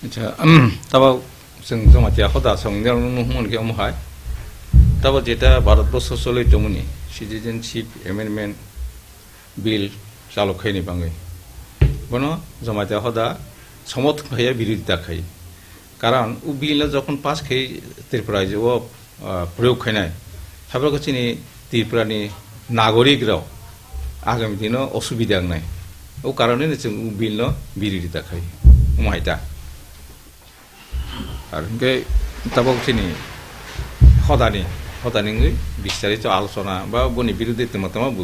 আচ্ছা তাও जों जमातिया हदा संनायाव मोनके अमहाय ताबो जेटा भारतबर्ष सलितोमोनि सिटिजेनशिप एमेन्डमेन्ट बिल चालुखायनि बाङै बनो जमातिया हदा समर्थन खाया बिरोधिता खायो कारण उ बिल जखन पास खाय त्रिपुरा राज्योआव प्रयोग खायनाय साबरको चिनि त्रिपुरानि नागरिक राव आगामी दिनाव असुबिदा नाय उ कारणे जों उ बिल बिरोधिता खायो अमहायता আর গে তাবক চিনি হদানি বিস্তারিত আলোচনা বা বনি বিরোধী মতামত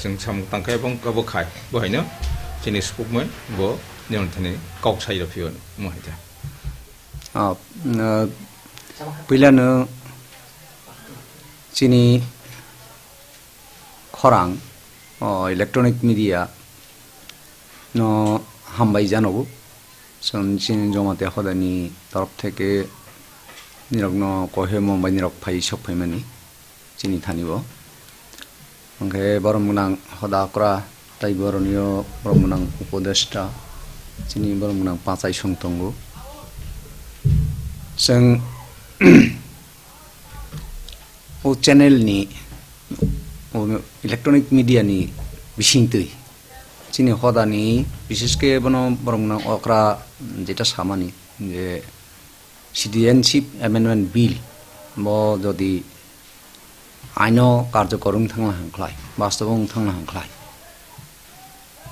जों सामतांखाय এবং গাবো খায় বহাইনো চিনি সুকময় ব নিয়ন্ত্রণে কক্সাই রফিয়ন মহাইতা पहिलानो चिनी खरां इलेक्ट्रनिक मीडिया न हामबाय जानांगौ जों चिनी जमाते हदानि तरफ থেকে निरग्न कहे मुम्बाइ निरग फाइ सफायमानि चिनी थानिबो ओंखे बरमगोनां हदाकरा ताइ बरनियो बरमगोनां उपदेष्टा चिनी बरमगोनां पाचाइ संतंगो जों ओ चैनलनि इलेक्ट्रनिक मीडियानि बिसिंतै चिनी हदानि विशेषके बनो बरमगोनां अक्रा जेटा सामानि जे सिटिजेनशिप एमेन्डमेन्ट बिल ब जदि आइनो कार्यक्रम थांना हांख्लाय बास्तवं थांना हांख्लाय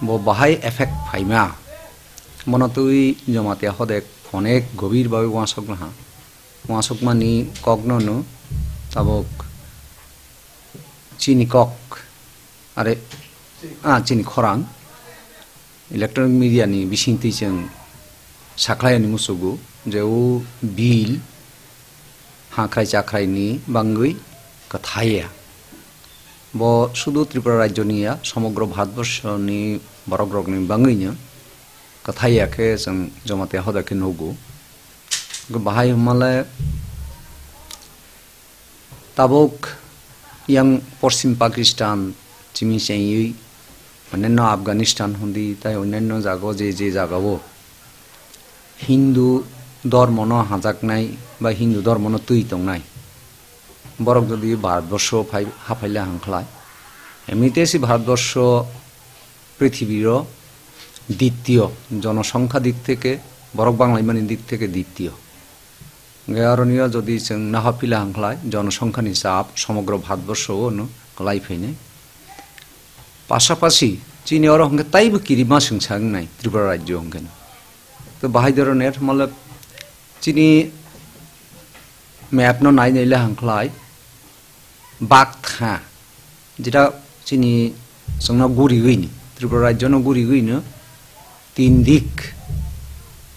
ब बाहाय एफेक्ट फाइमा मनतुई जमाते हदेक अनेक गभीर भावे वासकमानि कग्ननु ताबक चिनी कक आरे चिनी खरां इलेक्ट्रनिक मीडिया नि बिसिंथि जों साख्लायनि मुसुगु जे उ बिल हाख्राय चाख्रायनि बांगै कथाया ब सुदु त्रिपुरा राज्यनिया समग्र भारतवर्षनि बरग्रगनि बांगैनो कथायाखे जों जमाते हदाके नगु बाहाय हमले ताबक yang পশ্চিম পাকিস্তান চিমিচাই অন্যান্য আফগানিস্তান হন্দি তাই অন্যান্য জায়গা যে জায়গাও হিন্দু ধর্ম ন হাজাকনাই বা হিন্দু ধর্ম ন তুই তংনাই বরক যদি ভারতবর্ষ হাফাইলে হাংখলায় এমনিতে সে ভারতবর্ষ পৃথিবীর দ্বিতীয় জনসংখ্যা দিক থেকে বরক বাংলাইমানি দিক থেকে দ্বিতীয় গায়রনীয় যদি जों नाहाफिला हांख्लाय जनसंख्यानि चाप समग्र भारतवर्षआवनो गलायफैनाय पाशापाशि चीनी और हंगे ताइबो किरिमा संसांनाय त्रिपुरा राज्य हंगे तो बाहाय धरनेर मतलब चीनी मैप न नायनायले हांख्लाय बागथा जेटा चीनी जोंना गुरि गइनि त्रिपुरा राज्य न गुरि गइनो तीन दिक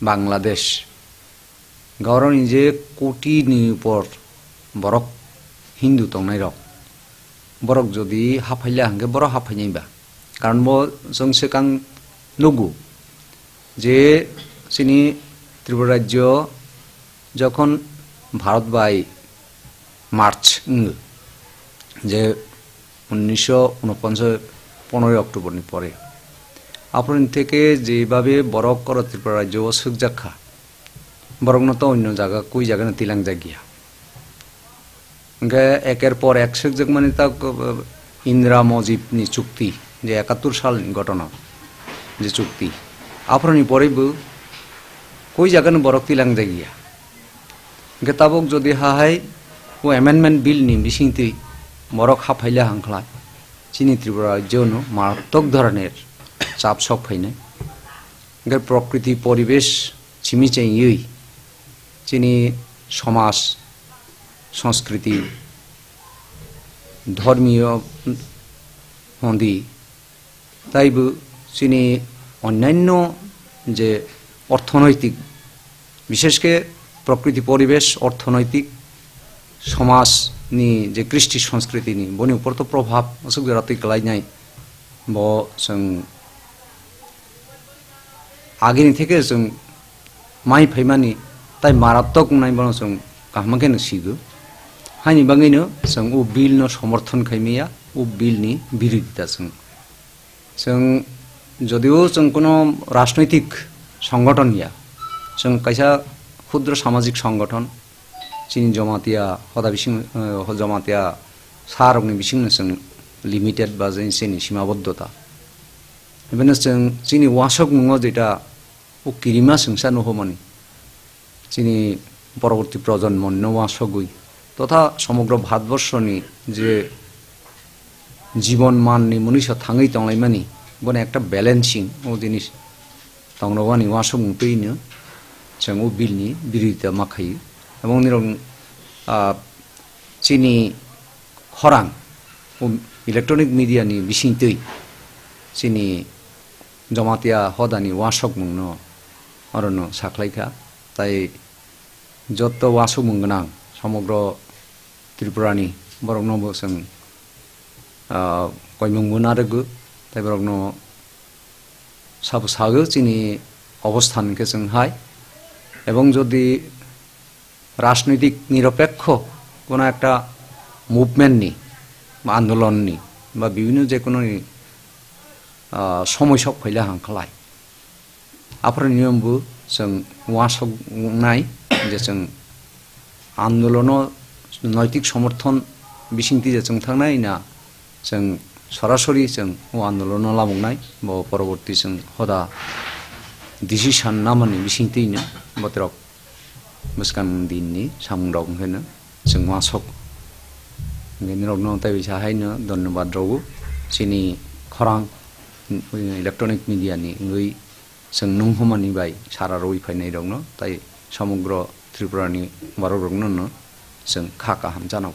बांग्लादेश गावरनि जे कोटिनि ऊपर बरक हिंदू तंनाय रक बरक जदि हाफाइला हांगे बर हाफाइनायबा कारण बो जों सेकां नुगु जे चिनी त्रिपुरा राज्य जखन भारत बाय मार्च जे 1949 15 अक्टोबरनि परे आपन থেকে যেভাবে বরক কর ত্রিপুরা রাজ্য সুখজাখা বরং তো অন্য জায়গা কই জায়গা না তিলাং জায়গা একের পর এক সুখজাক মানে তা ইন্দিরা মজিবনি চুক্তি যে 71 সালের ঘটনা যে চুক্তি আপনি পরেবো কই জায়গা না বরক তিলাং জায়গা গেতাবক যদি হাই ও অ্যামেন্ডমেন্ট বিল নি বিসিংতি বরক হাফাইলা হাংখলা চিনি ত্রিপুরা রাজ্যনো মারাত্মক ধরনের চাপ সব ফাইনায় প্রকৃতি পরিবেশ চিমিচাই চিনি সমাজ সংস্কৃতি ধর্মীয় হন্দি তাইবো চিনি অন্যান্য যে অর্থনৈতিক বিশেষকে প্রকৃতি পরিবেশ অর্থনৈতিক সমাজ नि जे कृष्टि संस्कृति नि बनि ऊपर तो प्रभाव असुक जराति गलायनाय ब जों आगेनि थेके जों माइ फैमानि ताइ मारात्मक नाय बन जों काहमाकेन सिगो हानि बाङैनो जों उ बिल न समर्थन खायमिया उ बिल नि बिरोधिता जों जदिও जों कोनो राजनैतिक संगठन या जों कायसा क्षुद्र सामाजिक संगठन चिनी जमातिया हदा बिसिं जमातिया सारकनि बिसिंनो जों लिमिटेड बा जों चिनी सीमाबद्धता एबेनो जों चिनी वासक मुङाव जेटा उकिरिमा संसा নহমানি चिनी পরবর্তী প্রজন্ম নওয়াসগুই তথা সমগ্র ভারতবর্ষনি যে জীবন মাননি মনীষা থাঙै তংলাইমানি বনে একটা ব্যালেন্সিং ও জিনিস তংরবানি ওয়াসক মুতৈनो जों ও বিলনি বিরোধিতা মাখাयो এবং নিরং চিনি খরাং ও ইলেকট্রনিক মিডিয়ানি বিসিংতৈ চিনি জমাতিয়া হদানি ওয়াসক মুংनो অরন্য সাখলাইখা তাই যত ওয়াসক মুं गोनां সমগ্র ত্রিপুরানি বরংনো जों কয়মুংমুন आरो তাই বরংনো সাবসাগো চিনি অবস্থানকে जों হাই এবং যদি রাজনৈতিক নিরপেক্ষ কোনো একটা মুভমেন্টনি বা আন্দোলননি বা বিভিন্ন যে কোনো সমস্যা ফैला हांखालाय आफोर नियमबो जों वासकनाय जे जों आन्दोलन नैतिक समर्थन बिसिंथि जे जों थांनाय ना जों सरासरि जों आन्दोलन लामुंनाय बा परवर्ती जों हदा डिसिसन नामानि बिसिंथिनो बोथोराव मुस्कान दिननि सामुंदाव होनो जों वासक गेनरनो ताइ बिसाहायनो धन्यबाद रावो चिनी खरां इलेक्ट्रनिक मिडियानि ngै जों नंहमानि बाय सारा रइ फायनाय दंनो ताइ समग्र त्रिपुरानि बार'रंनो जों खाका हामजानाव